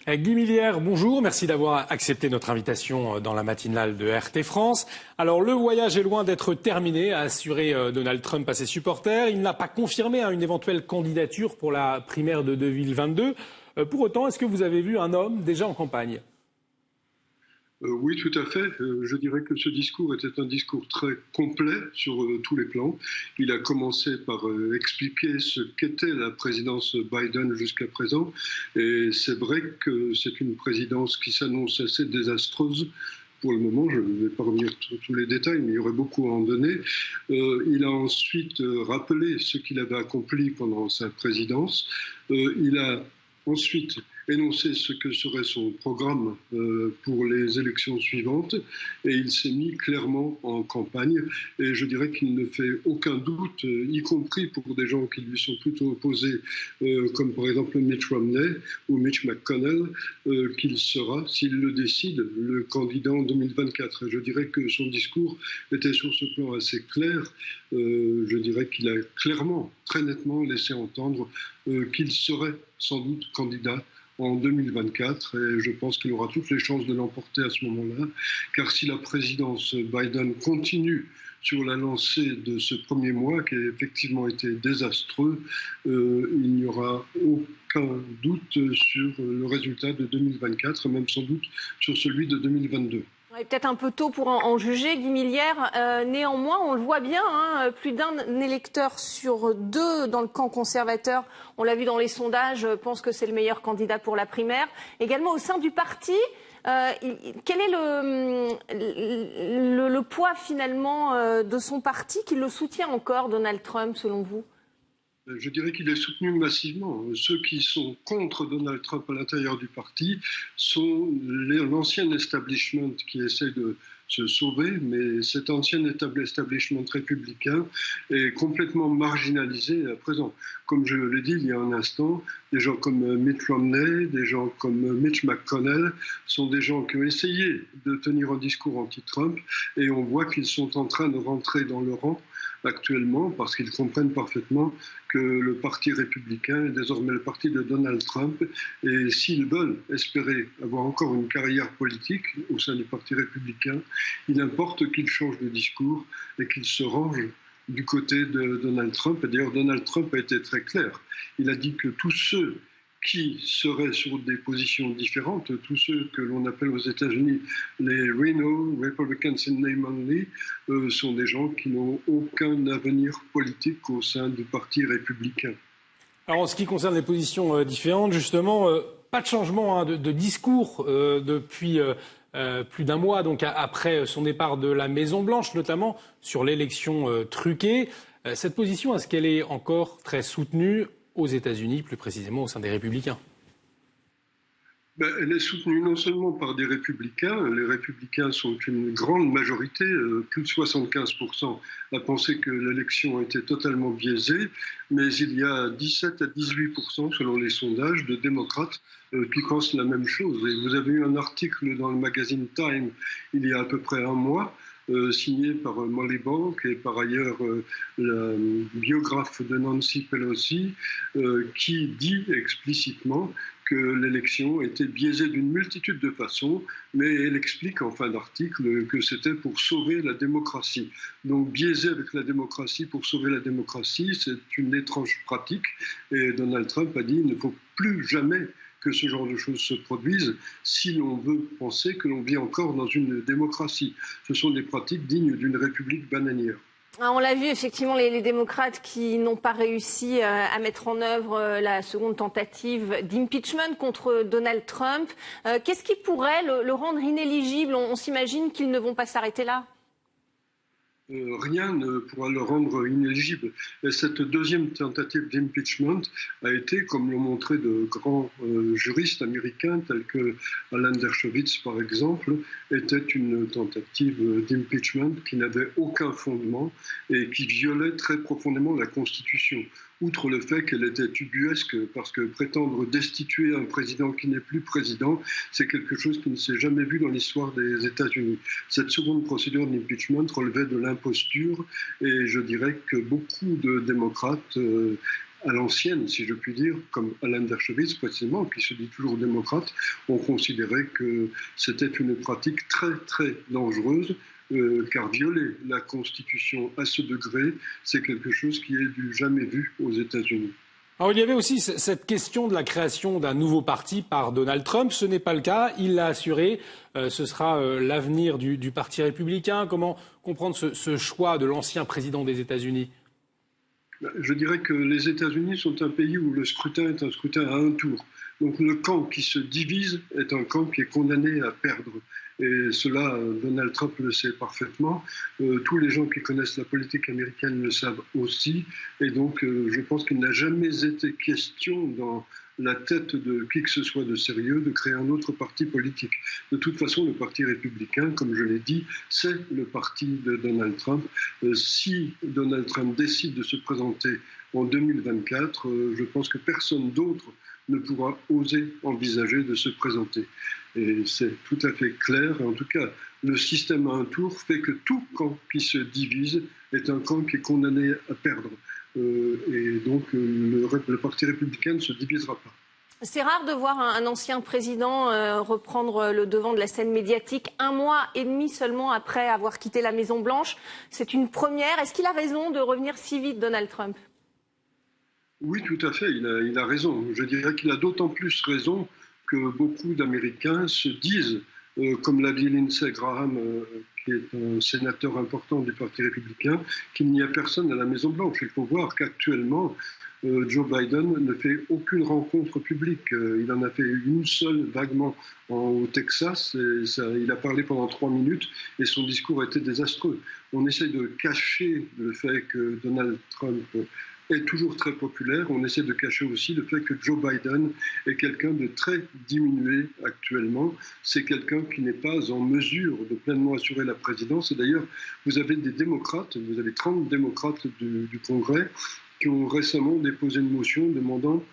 Guy Millière, bonjour, merci d'avoir accepté notre invitation dans la matinale de RT France. Alors le voyage est loin d'être terminé, a assuré Donald Trump à ses supporters. Il n'a pas confirmé une éventuelle candidature pour la primaire de 2022. Pour autant, est-ce que vous avez vu un homme déjà en campagne ? Oui, tout à fait. Je dirais que ce discours était un discours très complet sur tous les plans. Il a commencé par expliquer ce qu'était la présidence Biden jusqu'à présent. Et c'est vrai que c'est une présidence qui s'annonce assez désastreuse. Pour le moment, je ne vais pas revenir sur tous les détails, mais il y aurait beaucoup à en donner. Il a ensuite rappelé ce qu'il avait accompli pendant sa présidence. Il a ensuite énoncer ce que serait son programme pour les élections suivantes, et il s'est mis clairement en campagne, et je dirais qu'il ne fait aucun doute, y compris pour des gens qui lui sont plutôt opposés, comme par exemple Mitt Romney ou Mitch McConnell, qu'il sera, s'il le décide, le candidat en 2024. Et je dirais que son discours était sur ce plan assez clair. Je dirais qu'il a clairement, très nettement laissé entendre qu'il serait sans doute candidat en 2024, et je pense qu'il aura toutes les chances de l'emporter à ce moment-là, car si la présidence Biden continue sur la lancée de ce premier mois, qui a effectivement été désastreux, il n'y aura aucun doute sur le résultat de 2024, et même sans doute sur celui de 2022. Peut-être un peu tôt pour en juger, Guy Millière. Néanmoins, on le voit bien, plus d'un électeur sur deux dans le camp conservateur, on l'a vu dans les sondages, pense que c'est le meilleur candidat pour la primaire. Également au sein du parti, quel est le poids finalement de son parti qui le soutient encore, Donald Trump, selon vous ? Je dirais qu'il est soutenu massivement. Ceux qui sont contre Donald Trump à l'intérieur du parti sont l'ancien establishment qui essaie de se sauver, mais cet ancien establishment républicain est complètement marginalisé à présent. Comme je l'ai dit il y a un instant, des gens comme Mitt Romney, des gens comme Mitch McConnell sont des gens qui ont essayé de tenir un discours anti-Trump, et on voit qu'ils sont en train de rentrer dans le rang actuellement, parce qu'ils comprennent parfaitement que le parti républicain est désormais le parti de Donald Trump, et s'ils veulent espérer avoir encore une carrière politique au sein du parti républicain, il importe qu'ils changent de discours et qu'ils se rangent du côté de Donald Trump. Et d'ailleurs, Donald Trump a été très clair. Il a dit que tous ceux qui seraient sur des positions différentes, tous ceux que l'on appelle aux États-Unis les Rhino, Republicans in name only, sont des gens qui n'ont aucun avenir politique au sein du parti républicain. Alors en ce qui concerne les positions différentes, justement, pas de changement de discours depuis plus d'un mois, donc après son départ de la Maison-Blanche, notamment sur l'élection truquée. Cette position, est-ce qu'elle est encore très soutenue aux États-Unis, plus précisément au sein des Républicains? Elle est soutenue non seulement par des républicains, les républicains sont une grande majorité, plus de 75% à penser que l'élection a été totalement biaisée, mais il y a 17 à 18% selon les sondages de démocrates qui pensent la même chose. Et vous avez eu un article dans le magazine Time il y a à peu près un mois, signé par Molly Bank et par ailleurs la biographe de Nancy Pelosi, qui dit explicitement que l'élection était biaisée d'une multitude de façons, mais elle explique en fin d'article que c'était pour sauver la démocratie. Donc biaiser avec la démocratie pour sauver la démocratie, c'est une étrange pratique, et Donald Trump a dit qu'il ne faut plus jamais que ce genre de choses se produisent si l'on veut penser que l'on vit encore dans une démocratie. Ce sont des pratiques dignes d'une république bananière. On l'a vu, effectivement, les démocrates qui n'ont pas réussi à mettre en œuvre la seconde tentative d'impeachment contre Donald Trump. Qu'est-ce qui pourrait le rendre inéligible ? On s'imagine qu'ils ne vont pas s'arrêter là. Rien ne pourra le rendre inéligible. Et cette deuxième tentative d'impeachment a été, comme l'ont montré de grands juristes américains tels que Alan Dershowitz par exemple, était une tentative d'impeachment qui n'avait aucun fondement et qui violait très profondément la Constitution. Outre le fait qu'elle était ubuesque, parce que prétendre destituer un président qui n'est plus président, c'est quelque chose qui ne s'est jamais vu dans l'histoire des États-Unis. Cette seconde procédure d'impeachment relevait de l'imposture, et je dirais que beaucoup de démocrates à l'ancienne, si je puis dire, comme Alan Dershowitz précisément, qui se dit toujours démocrate, ont considéré que c'était une pratique très très dangereuse, car violer la Constitution à ce degré, c'est quelque chose qui est du jamais vu aux États-Unis. Alors, il y avait aussi cette question de la création d'un nouveau parti par Donald Trump. Ce n'est pas le cas. Il l'a assuré. Ce sera l'avenir du Parti républicain. Comment comprendre ce choix de l'ancien président des États-Unis ? Je dirais que les États-Unis sont un pays où le scrutin est un scrutin à un tour. Donc le camp qui se divise est un camp qui est condamné à perdre. Et cela, Donald Trump le sait parfaitement. Tous les gens qui connaissent la politique américaine le savent aussi. Et donc je pense qu'il n'a jamais été question dans la tête de qui que ce soit de sérieux de créer un autre parti politique. De toute façon, le Parti républicain, comme je l'ai dit, c'est le parti de Donald Trump. Si Donald Trump décide de se présenter en 2024, je pense que personne d'autre ne pourra oser envisager de se présenter. Et c'est tout à fait clair. En tout cas, le système à un tour fait que tout camp qui se divise est un camp qui est condamné à perdre. Et donc, le Parti républicain ne se divisera pas. C'est rare de voir un ancien président reprendre le devant de la scène médiatique 1 mois et demi seulement après avoir quitté la Maison-Blanche. C'est une première. Est-ce qu'il a raison de revenir si vite, Donald Trump ? Oui, tout à fait, il a raison. Je dirais qu'il a d'autant plus raison que beaucoup d'Américains se disent, comme l'a dit Lindsey Graham, qui est un sénateur important du Parti républicain, qu'il n'y a personne à la Maison-Blanche. Il faut voir qu'actuellement, Joe Biden ne fait aucune rencontre publique. Il en a fait une seule vaguement au Texas. Et il a parlé pendant 3 minutes et son discours était désastreux. On essaie de cacher le fait que Donald Trump est toujours très populaire. On essaie de cacher aussi le fait que Joe Biden est quelqu'un de très diminué actuellement. C'est quelqu'un qui n'est pas en mesure de pleinement assurer la présidence. Et d'ailleurs, vous avez des démocrates, vous avez 30 démocrates du Congrès qui ont récemment déposé une motion demandant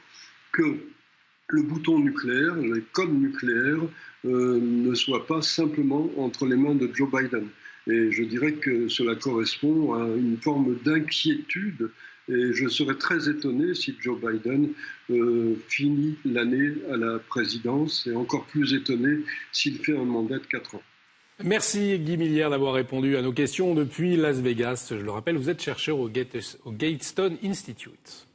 que le bouton nucléaire, les codes nucléaires, ne soient pas simplement entre les mains de Joe Biden. Et je dirais que cela correspond à une forme d'inquiétude. Et je serais très étonné si Joe Biden finit l'année à la présidence et encore plus étonné s'il fait un mandat de 4 ans. Merci Guy Millière d'avoir répondu à nos questions depuis Las Vegas. Je le rappelle, vous êtes chercheur au Gatestone Institute.